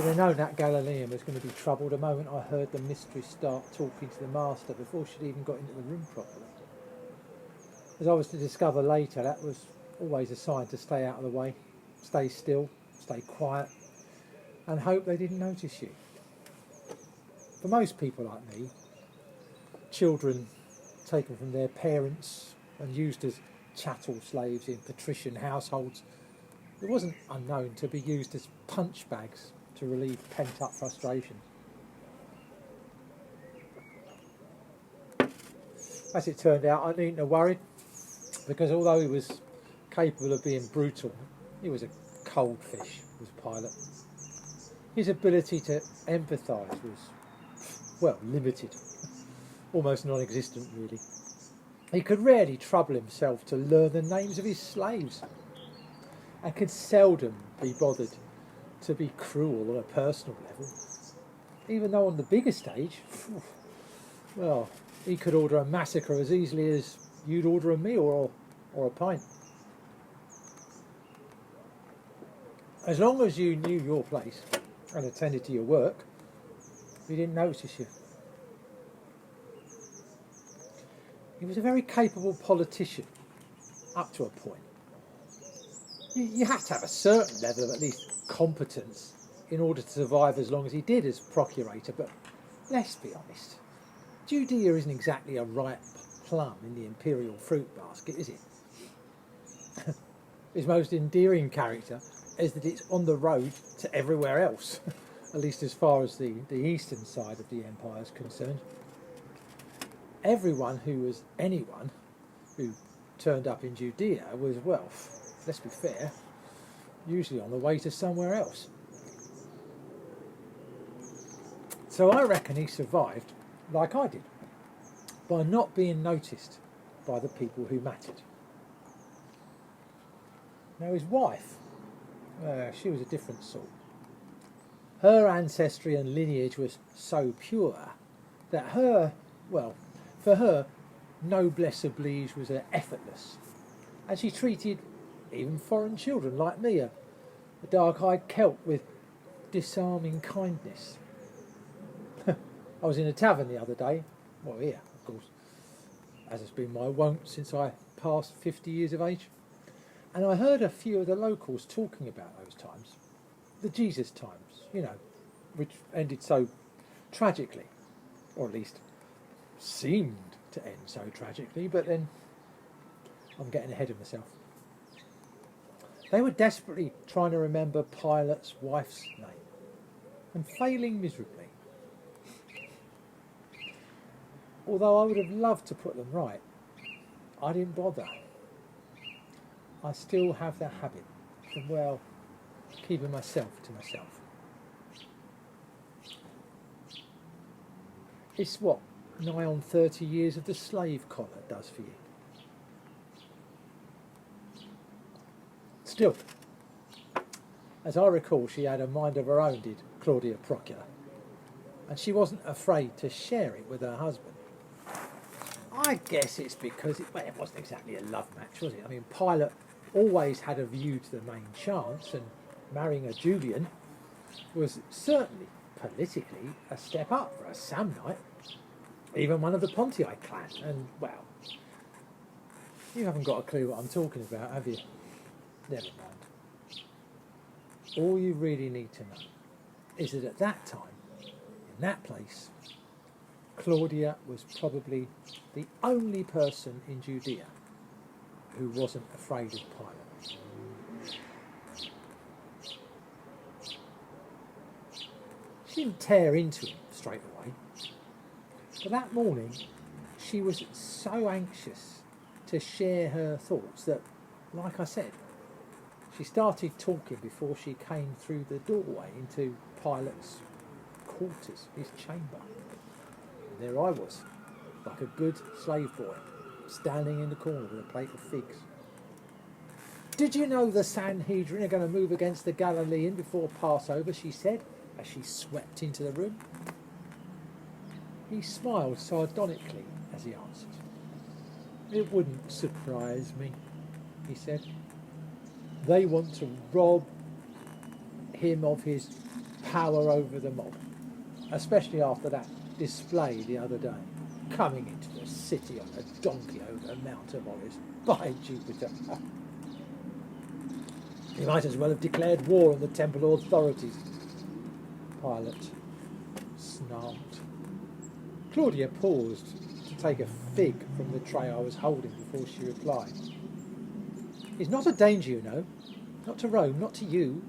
should have known that Galilean was going to be trouble the moment I heard the mistress start talking to the master before she'd even got into the room properly. As I was to discover later, that was always a sign to stay out of the way, stay still, stay quiet, and hope they didn't notice you. For most people like me, children taken from their parents and used as chattel slaves in patrician households, it wasn't unknown to be used as punch bags to relieve pent-up frustration. As it turned out, I needn't have worried, because although he was capable of being brutal, he was a cold fish, was Pilate. His ability to empathise was, well, limited, almost non-existent really. He could rarely trouble himself to learn the names of his slaves, and could seldom be bothered to be cruel on a personal level, even though on the bigger stage, well, he could order a massacre as easily as you'd order a meal or a pint. As long as you knew your place and attended to your work, he didn't notice you. He was a very capable politician, up to a point. You have to have a certain level of at least competence in order to survive as long as he did as procurator, but let's be honest, Judea isn't exactly a ripe plum in the imperial fruit basket, is it? His most endearing character is that it's on the road to everywhere else, at least as far as the eastern side of the empire is concerned. Everyone anyone who turned up in Judea was, well, let's be fair, usually on the way to somewhere else. So I reckon he survived, like I did, by not being noticed by the people who mattered. Now his wife, she was a different sort. Her ancestry and lineage was so pure that for her, noblesse oblige was effortless, and she treated even foreign children like me, a dark-eyed Celt, with disarming kindness. I was in a tavern the other day, well here, of course, as has been my wont since I passed 50 years of age, and I heard a few of the locals talking about those times, the Jesus times, which ended so tragically, or at least seemed to end so tragically, but then I'm getting ahead of myself. They were desperately trying to remember Pilate's wife's name, and failing miserably. Although I would have loved to put them right, I didn't bother. I still have the habit of, keeping myself to myself. It's what nigh on 30 years of the slave collar does for you. Still, as I recall, she had a mind of her own, did Claudia Procula, and she wasn't afraid to share it with her husband. I guess it's because it wasn't exactly a love match, was it? I mean, Pilate always had a view to the main chance, and marrying a Julian was certainly politically a step up for a Samnite, even one of the Pontii clan, and, you haven't got a clue what I'm talking about, have you? Never mind. All you really need to know is that at that time, in that place, Claudia was probably the only person in Judea who wasn't afraid of Pilate. She didn't tear into him straight away, but that morning she was so anxious to share her thoughts that, like I said, she started talking before she came through the doorway into Pilate's quarters, his chamber. And there I was, like a good slave boy, standing in the corner with a plate of figs. "Did you know the Sanhedrin are going to move against the Galilean before Passover?" she said, as she swept into the room. He smiled sardonically as he answered. "It wouldn't surprise me," he said. "They want to rob him of his power over the mob, especially after that display the other day, coming into the city on a donkey over the Mount of Olives. By Jupiter! He might as well have declared war on the temple authorities. Pilate snarled. Claudia paused to take a fig from the tray I was holding before she replied. He's not a danger, you know. Not to Rome, not to you.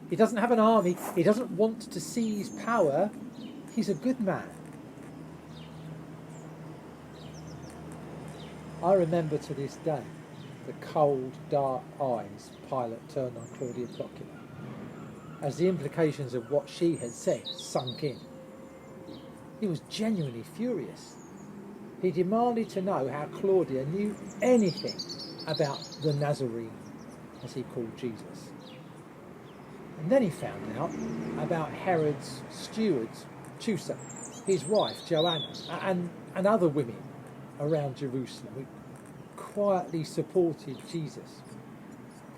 He doesn't have an army. He doesn't want to seize power. He's a good man. I remember to this day the cold, dark eyes Pilate turned on Claudia Procula as the implications of what she had said sunk in. He was genuinely furious. He demanded to know how Claudia knew anything about the Nazarene, as he called Jesus. And then he found out about Herod's stewards, Chusa, his wife Joanna, and other women around Jerusalem who quietly supported Jesus.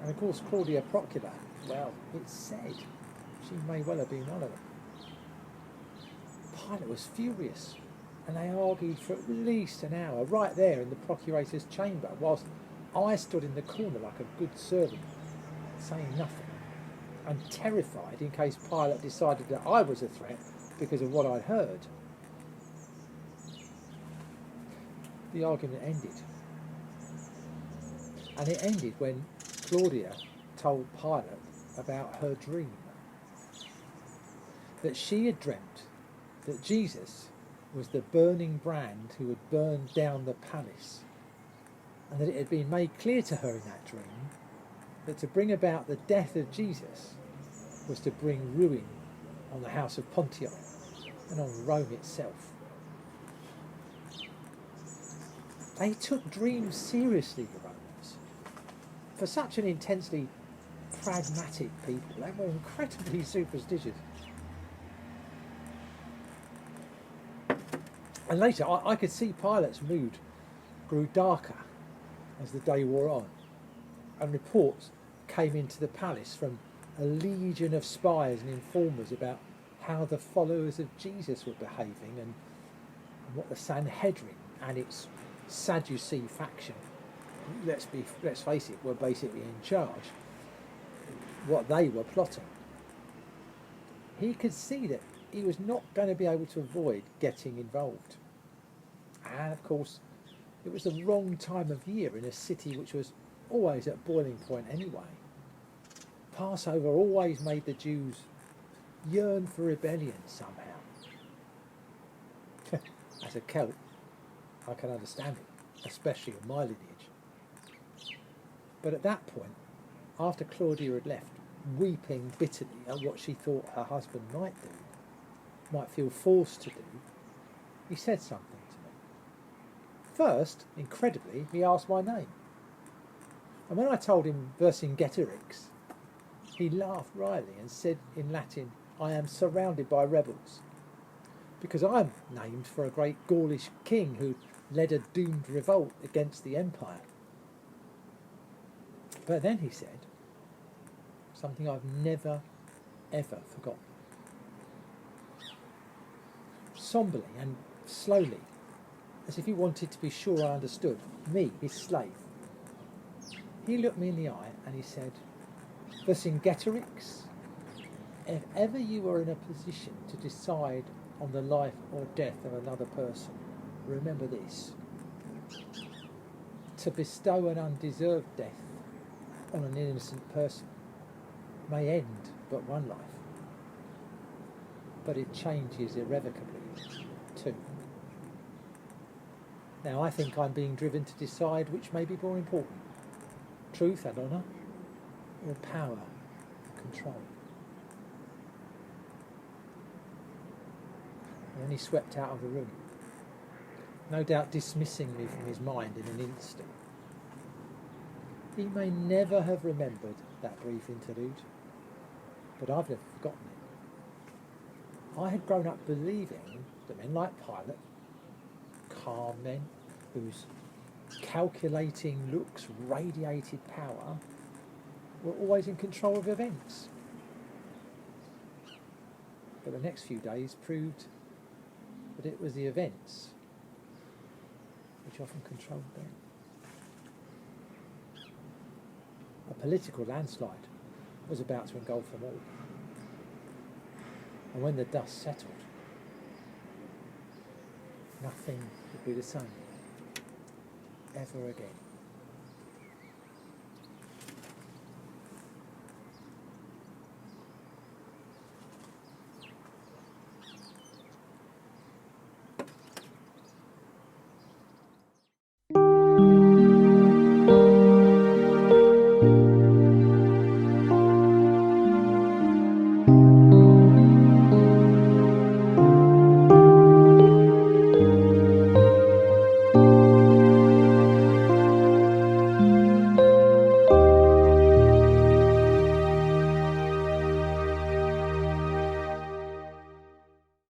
And of course Claudia Procula, well, it's said she may well have been one of them. Pilate was furious, and they argued for at least an hour right there in the procurator's chamber, whilst I stood in the corner like a good servant, saying nothing, and terrified in case Pilate decided that I was a threat because of what I'd heard. The argument ended. And it ended when Claudia told Pilate about her dream. That she had dreamt that Jesus was the burning brand who had burned down the palace, and that it had been made clear to her in that dream that to bring about the death of Jesus was to bring ruin on the house of Pontiac and on Rome itself. They took dreams seriously, the Romans. For such an intensely pragmatic people, they were incredibly superstitious. And later, I could see Pilate's mood grew darker as the day wore on, and reports came into the palace from a legion of spies and informers about how the followers of Jesus were behaving, and what the Sanhedrin and its Sadducee faction, let's face it, were basically in charge, what they were plotting. He could see that he was not going to be able to avoid getting involved. And of course, it was the wrong time of year in a city which was always at boiling point anyway. Passover always made the Jews yearn for rebellion somehow. As a Celt, I can understand it, especially in my lineage. But at that point, after Claudia had left, weeping bitterly at what she thought her husband might do, might feel forced to do, he said something to me. First, incredibly, he asked my name. And when I told him Vercingetorix, he laughed wryly and said in Latin, I am surrounded by rebels, because I'm named for a great Gaulish king who led a doomed revolt against the empire. But then he said something I've never, ever forgotten. Somberly and slowly, as if he wanted to be sure I understood, me, his slave. He looked me in the eye and he said, Vercingetorix, if ever you were in a position to decide on the life or death of another person, remember this: to bestow an undeserved death on an innocent person may end but one life, but it changes irrevocably too. Now I think I'm being driven to decide which may be more important, truth and honour, or power and control. And then he swept out of the room, no doubt dismissing me from his mind in an instant. He may never have remembered that brief interlude, but I've never forgotten it. I had grown up believing that men like Pilate, calm men whose calculating looks radiated power, were always in control of events. But the next few days proved that it was the events which often controlled them. A political landslide was about to engulf them all. And when the dust settled, nothing would be the same ever again.